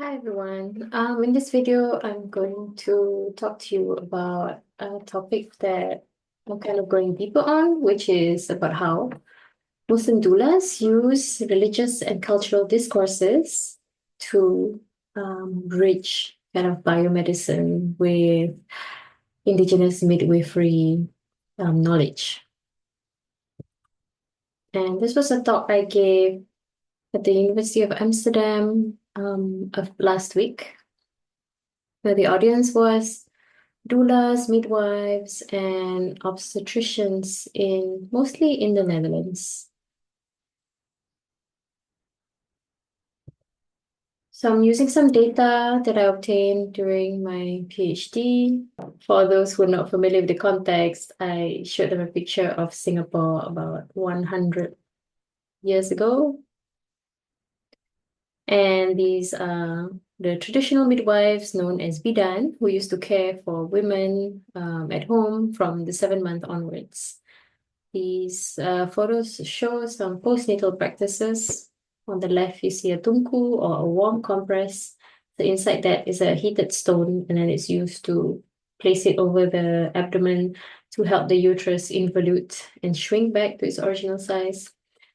Hi everyone. In this video, I'm going to talk to you about a topic that I'm kind of going deeper on, which is about how Muslim doulas use religious and cultural discourses to bridge kind of biomedicine with indigenous midwifery knowledge. And this was a talk I gave at the University of Amsterdam of last week, where the audience was doulas, midwives, and obstetricians mostly in the Netherlands. So I'm using some data that I obtained during my PhD. For those who are not familiar with the context, I showed them a picture of Singapore about 100 years ago. And these are the traditional midwives known as bidan, who used to care for women at home from the 7th month onwards. These photos show some postnatal practices. On the left, you see a tunku or a warm compress. So inside that is a heated stone, and then it's used to place it over the abdomen to help the uterus involute and shrink back to its original size.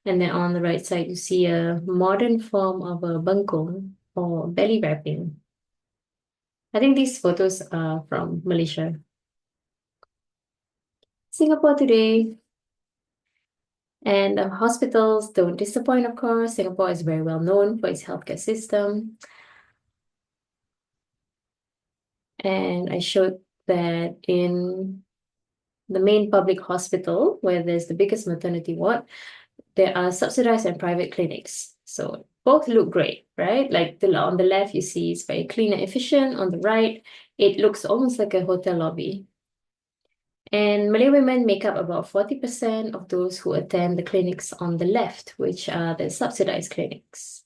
And then on the right side, you see a modern form of a bengkong or belly wrapping. I think these photos are from Malaysia. Singapore today. And hospitals don't disappoint, of course. Singapore is very well known for its healthcare system. And I showed that in the main public hospital, where there's the biggest maternity ward, there are subsidized and private clinics. So both look great, right? Like on the left, you see it's very clean and efficient. On the right, it looks almost like a hotel lobby. And Malay women make up about 40% of those who attend the clinics on the left, which are the subsidized clinics.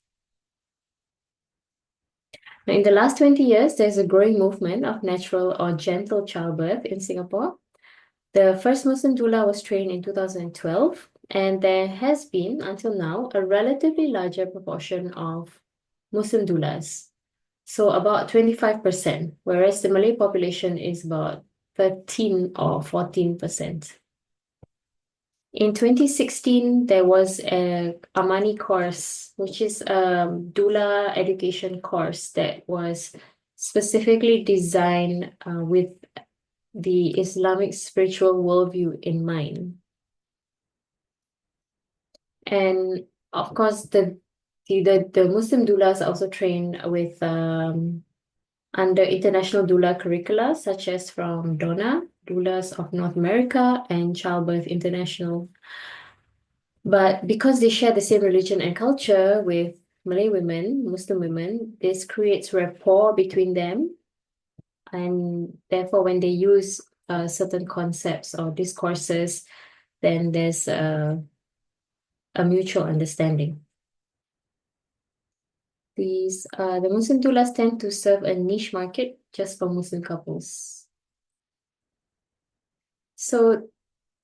Now, in the last 20 years, there's a growing movement of natural or gentle childbirth in Singapore. The first Muslim doula was trained in 2012, and there has been, until now, a relatively larger proportion of Muslim doulas. So about 25%, whereas the Malay population is about 13 or 14%. In 2016, there was a Amani course, which is a doula education course that was specifically designed with the Islamic spiritual worldview in mind. And of course, the Muslim doulas are also trained with under international doula curricula, such as from DONA, Doulas of North America, and Childbirth International. But because they share the same religion and culture with Malay women, Muslim women, this creates rapport between them. And therefore, when they use certain concepts or discourses, then there's a mutual understanding. The Muslim doulas tend to serve a niche market just for Muslim couples. So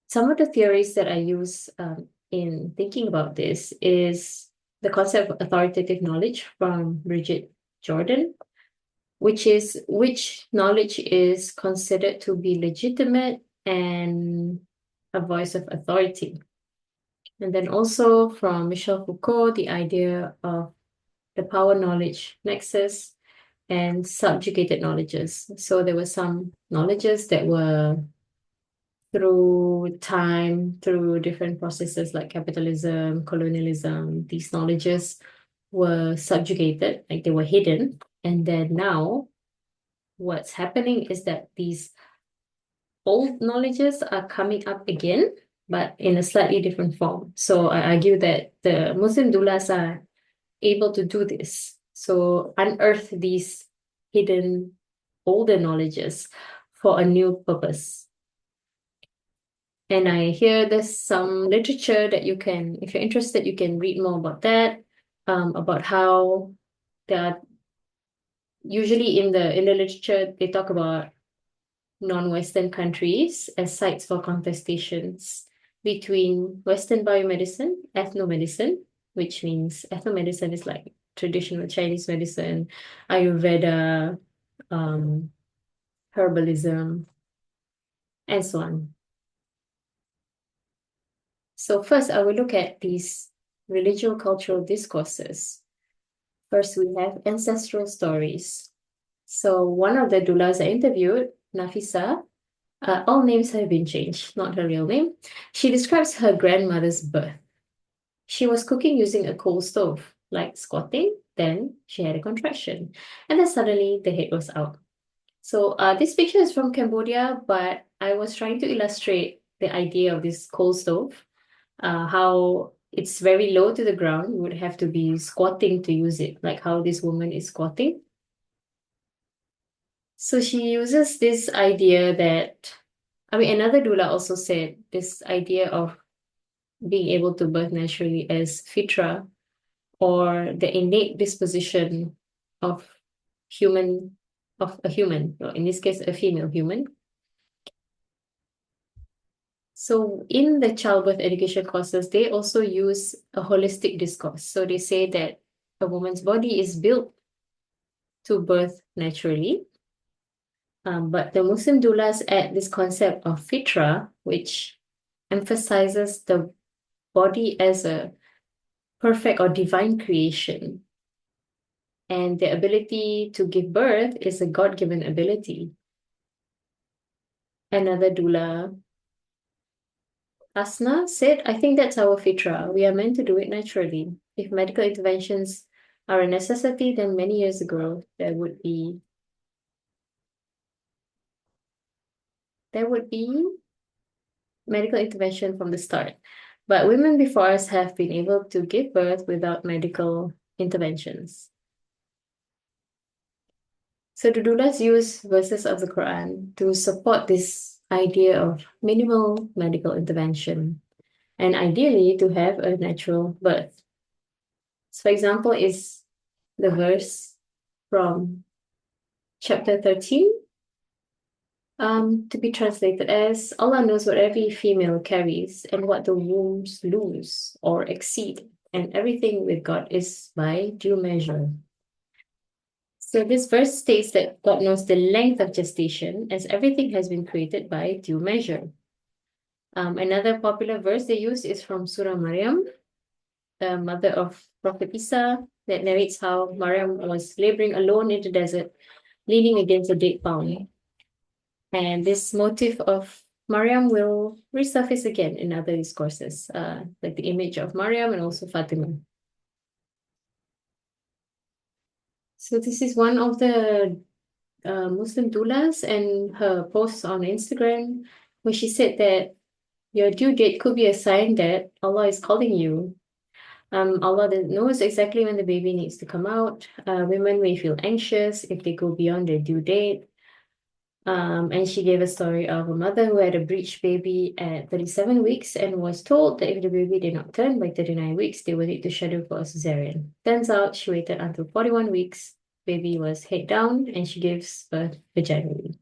some of the theories that I use in thinking about this is the concept of authoritative knowledge from Bridget Jordan, which knowledge is considered to be legitimate and a voice of authority. And then also from Michel Foucault, the idea of the power-knowledge nexus and subjugated knowledges. So there were some knowledges that were through time, through different processes like capitalism, colonialism, these knowledges were subjugated, like they were hidden. And then now what's happening is that these old knowledges are coming up again, but in a slightly different form. So I argue that the Muslim doulas are able to do this. So unearth these hidden older knowledges for a new purpose. And I hear there's some literature that you can, if you're interested, you can read more about that, about how there are usually in the literature, they talk about non-Western countries as sites for contestations between Western biomedicine, ethnomedicine, which means ethnomedicine is like traditional Chinese medicine, Ayurveda, um, herbalism, and so on. So first, I will look at these religio-cultural discourses. First, we have ancestral stories. So one of the doulas I interviewed, Nafisa, all names have been changed, not her real name. She describes her grandmother's birth. She was cooking using a coal stove, like squatting. Then she had a contraction, and then suddenly the head was out. So this picture is from Cambodia, but I was trying to illustrate the idea of this coal stove, how it's very low to the ground. You would have to be squatting to use it, like how this woman is squatting. So she uses this idea that, I mean, another doula also said this idea of being able to birth naturally as fitra, or the innate disposition of human, of a human, or in this case, a female human. So in the childbirth education courses, they also use a holistic discourse. So they say that a woman's body is built to birth naturally. But the Muslim doulas add this concept of fitra, which emphasizes the body as a perfect or divine creation. And the ability to give birth is a God-given ability. Another doula, Asna, said, I think that's our fitra. We are meant to do it naturally. If medical interventions are a necessity, then many years ago, there would be medical intervention from the start. But women before us have been able to give birth without medical interventions. So the doulas use verses of the Quran to support this idea of minimal medical intervention, and ideally to have a natural birth. So for example, is the verse from chapter 13, to be translated as, Allah knows what every female carries and what the wombs lose or exceed, and everything with God is by due measure. So this verse states that God knows the length of gestation, as everything has been created by due measure. Another popular verse they use is from Surah Maryam, the mother of Prophet Isa, that narrates how Maryam was laboring alone in the desert, leaning against a date palm. And this motif of Maryam will resurface again in other discourses, like the image of Maryam and also Fatima. So this is one of the Muslim doulas and her posts on Instagram, where she said that your due date could be a sign that Allah is calling you. Allah knows exactly when the baby needs to come out. Women may feel anxious if they go beyond their due date. And she gave a story of a mother who had a breech baby at 37 weeks and was told that if the baby did not turn by 39 weeks, they would need to schedule for a cesarean. Turns out she waited until 41 weeks, baby was head down, and she gives birth vaginally.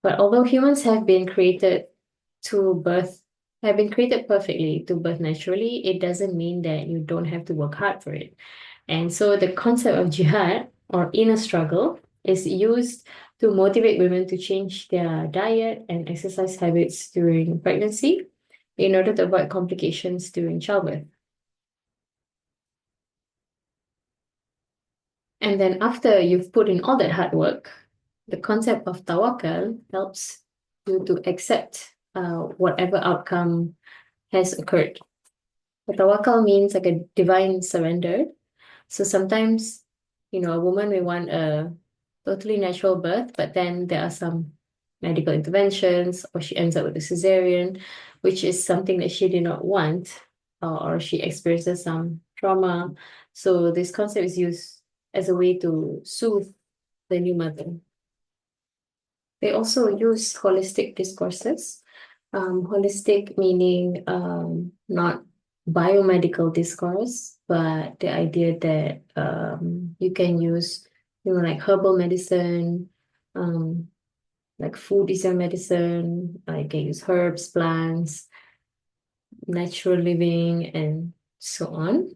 But although humans have been created perfectly to birth naturally, it doesn't mean that you don't have to work hard for it. And so the concept of jihad, or inner struggle, is used to motivate women to change their diet and exercise habits during pregnancy in order to avoid complications during childbirth. And then after you've put in all that hard work, the concept of tawakal helps you to accept whatever outcome has occurred. The tawakal means like a divine surrender. So sometimes, a woman may want a totally natural birth, but then there are some medical interventions, or she ends up with a cesarean, which is something that she did not want, or she experiences some trauma. So this concept is used as a way to soothe the new mother. They also use holistic discourses. Holistic meaning not biomedical discourse, but the idea that you can use, like herbal medicine, like food is your medicine. You can use herbs, plants, natural living, and so on.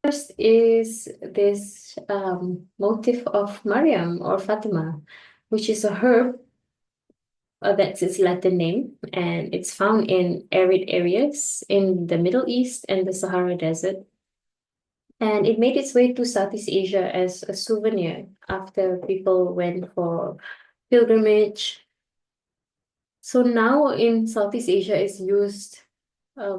First is this motif of Mariam or Fatima, which is a herb. That's its Latin name, and it's found in arid areas in the Middle East and the Sahara Desert. And it made its way to Southeast Asia as a souvenir after people went for pilgrimage. So now in Southeast Asia, it's used a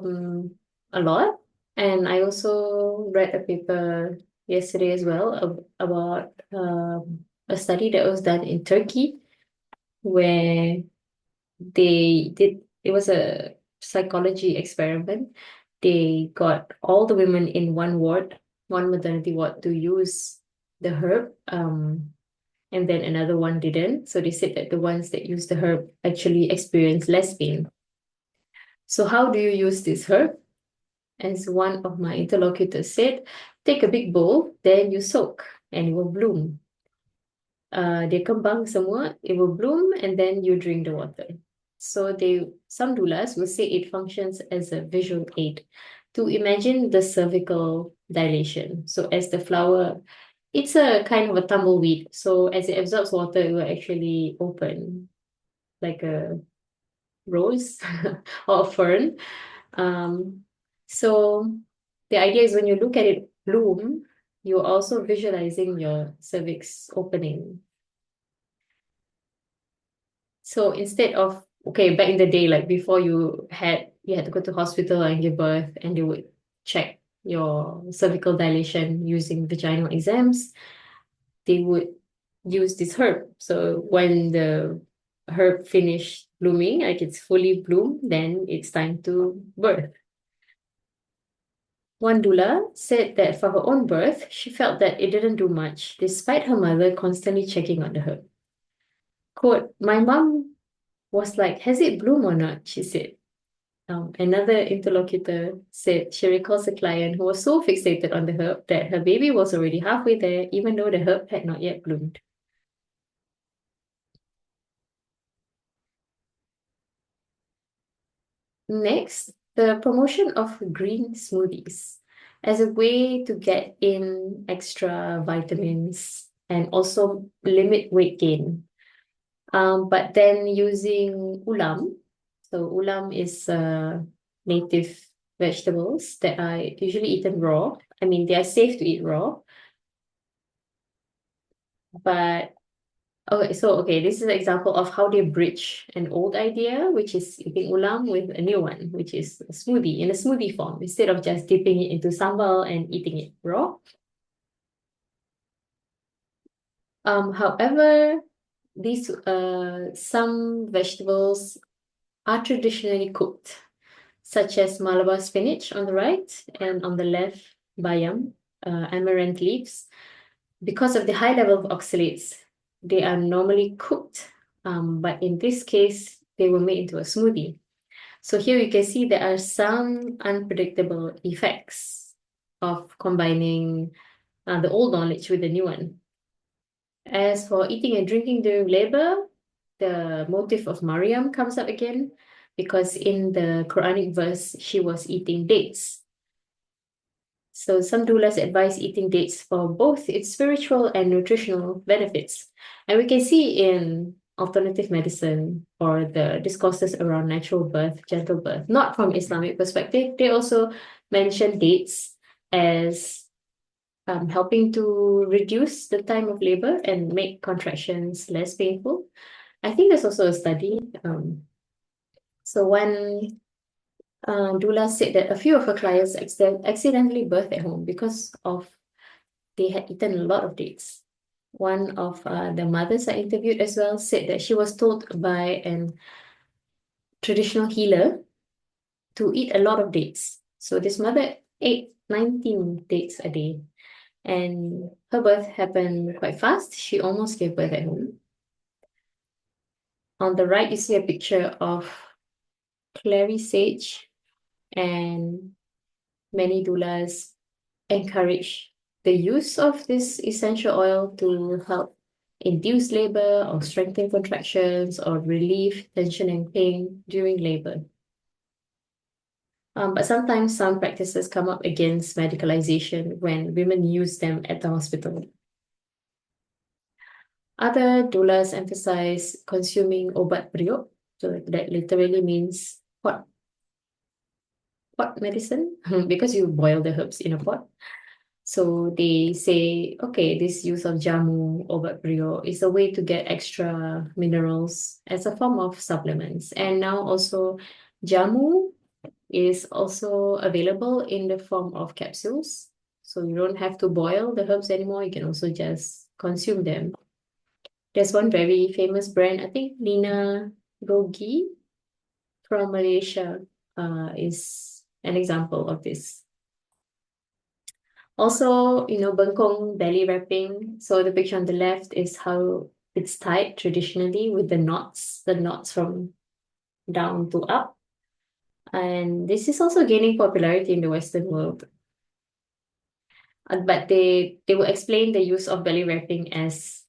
lot. And I also read a paper yesterday as well about a study that was done in Turkey where it was a psychology experiment. They got all the women in one ward, one maternity ward, to use the herb, and then another one didn't. So they said that the ones that used the herb actually experienced less pain. So how do you use this herb? As one of my interlocutors said, take a big bowl, then you soak, and it will bloom. Dia kembang semua, it will bloom, and then you drink the water. So some doulas will say it functions as a visual aid to imagine the cervical dilation. So as the flower, it's a kind of a tumbleweed. So as it absorbs water, it will actually open like a rose or a fern. So the idea is when you look at it bloom, you're also visualizing your cervix opening. So instead of, okay, back in the day, like before you had to go to hospital and give birth, and they would check your cervical dilation using vaginal exams, they would use this herb. So when the herb finished blooming, like it's fully bloomed, then it's time to birth. One doula said that for her own birth, she felt that it didn't do much, despite her mother constantly checking on the herb. Quote, my mom was like, has it bloomed or not? She said. Another interlocutor said she recalls a client who was so fixated on the herb that her baby was already halfway there, even though the herb had not yet bloomed. Next, the promotion of green smoothies as a way to get in extra vitamins and also limit weight gain. But then using ulam. So ulam is native vegetables that are usually eaten raw. I mean, they are safe to eat raw. But okay, this is an example of how they bridge an old idea, which is eating ulam, with a new one, which is a smoothie in a smoothie form, instead of just dipping it into sambal and eating it raw. However, these some vegetables are traditionally cooked, such as Malabar spinach on the right, and on the left, bayam, amaranth leaves. Because of the high level of oxalates, they are normally cooked, but in this case, they were made into a smoothie. So here you can see there are some unpredictable effects of combining the old knowledge with the new one. As for eating and drinking during labor, the motif of Maryam comes up again, because in the Quranic verse, she was eating dates. So some doulas advise eating dates for both its spiritual and nutritional benefits. And we can see in alternative medicine or the discourses around natural birth, gentle birth, not from Islamic perspective, they also mention dates as helping to reduce the time of labor and make contractions less painful. I think there's also a study. So one doula said that a few of her clients accidentally birthed at home because of they had eaten a lot of dates. One of the mothers I interviewed as well said that she was told by an traditional healer to eat a lot of dates. So this mother ate 19 dates a day, and her birth happened quite fast. She almost gave birth at home. On the right, you see a picture of clary sage, and many doulas encourage the use of this essential oil to help induce labor or strengthen contractions or relieve tension and pain during labor. But sometimes some practices come up against medicalization when women use them at the hospital. Other doulas emphasize consuming obat periuk, so that literally means pot medicine, because you boil the herbs in a pot. So they say, okay, this use of jamu, obat periuk, is a way to get extra minerals as a form of supplements. And now also jamu is also available in the form of capsules. So you don't have to boil the herbs anymore. You can also just consume them. There's one very famous brand, I think Nina Rogi from Malaysia, is an example of this. Also, bengkong belly wrapping. So the picture on the left is how it's tied traditionally with the knots from down to up. And this is also gaining popularity in the Western world. But they will explain the use of belly wrapping as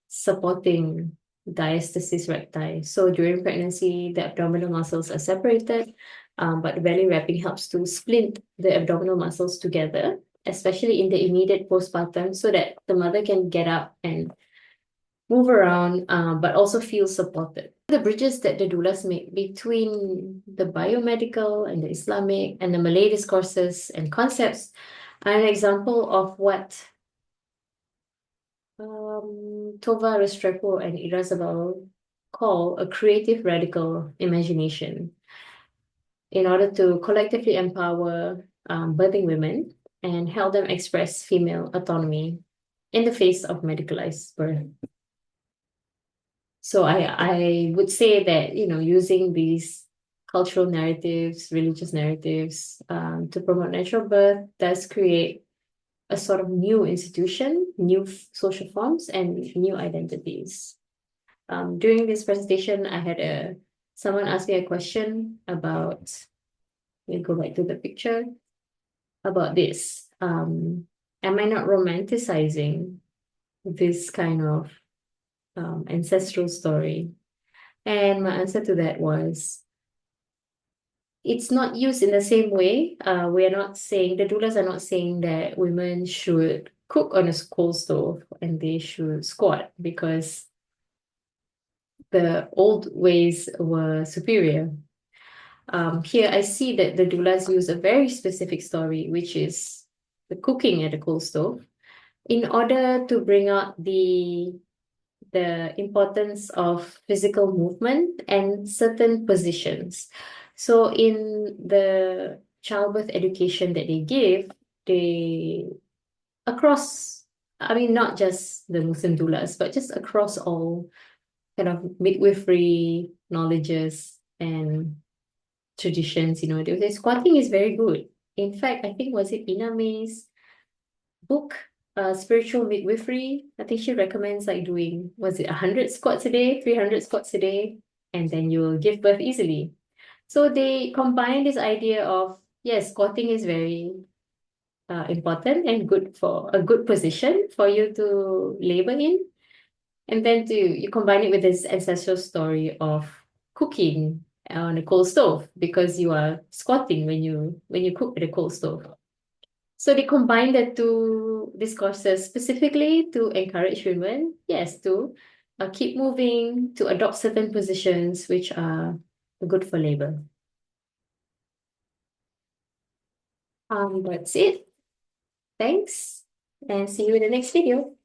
supporting diastasis recti. So during pregnancy, the abdominal muscles are separated, but belly wrapping helps to splint the abdominal muscles together, especially in the immediate postpartum, so that the mother can get up and move around, but also feel supported. The bridges that the doulas make between the biomedical and the Islamic and the Malay discourses and concepts are an example of what Tova Restrepo and Irazabal call a creative radical imagination in order to collectively empower birthing women and help them express female autonomy in the face of medicalized birth. So I would say that, using these cultural narratives, religious narratives, to promote natural birth does create a sort of new institution, new social forms, and new identities. During this presentation, I had someone ask me a question about, let me go back to the picture, about this. Am I not romanticizing this kind of ancestral story? And my answer to that was, it's not used in the same way. We are not saying, the doulas are not saying that women should cook on a coal stove and they should squat, because the old ways were superior. Here I see that the doulas use a very specific story, which is the cooking at the coal stove, in order to bring out the importance of physical movement and certain positions. So in the childbirth education that they give, they across, I mean, not just the Muslim doulas, but just across all kind of midwifery knowledges and traditions, they would say squatting is very good. In fact, I think, was it Ina May's book, Spiritual Midwifery? I think she recommends like doing, was it 100 squats a day, 300 squats a day, and then you'll give birth easily. So they combine this idea of, yes, squatting is very important and good for a good position for you to labor in. And then you combine it with this ancestral story of cooking on a coal stove, because you are squatting when you cook at a coal stove. So they combine the two discourses specifically to encourage women, yes, to keep moving, to adopt certain positions which are good for labor. That's it. Thanks, and see you in the next video.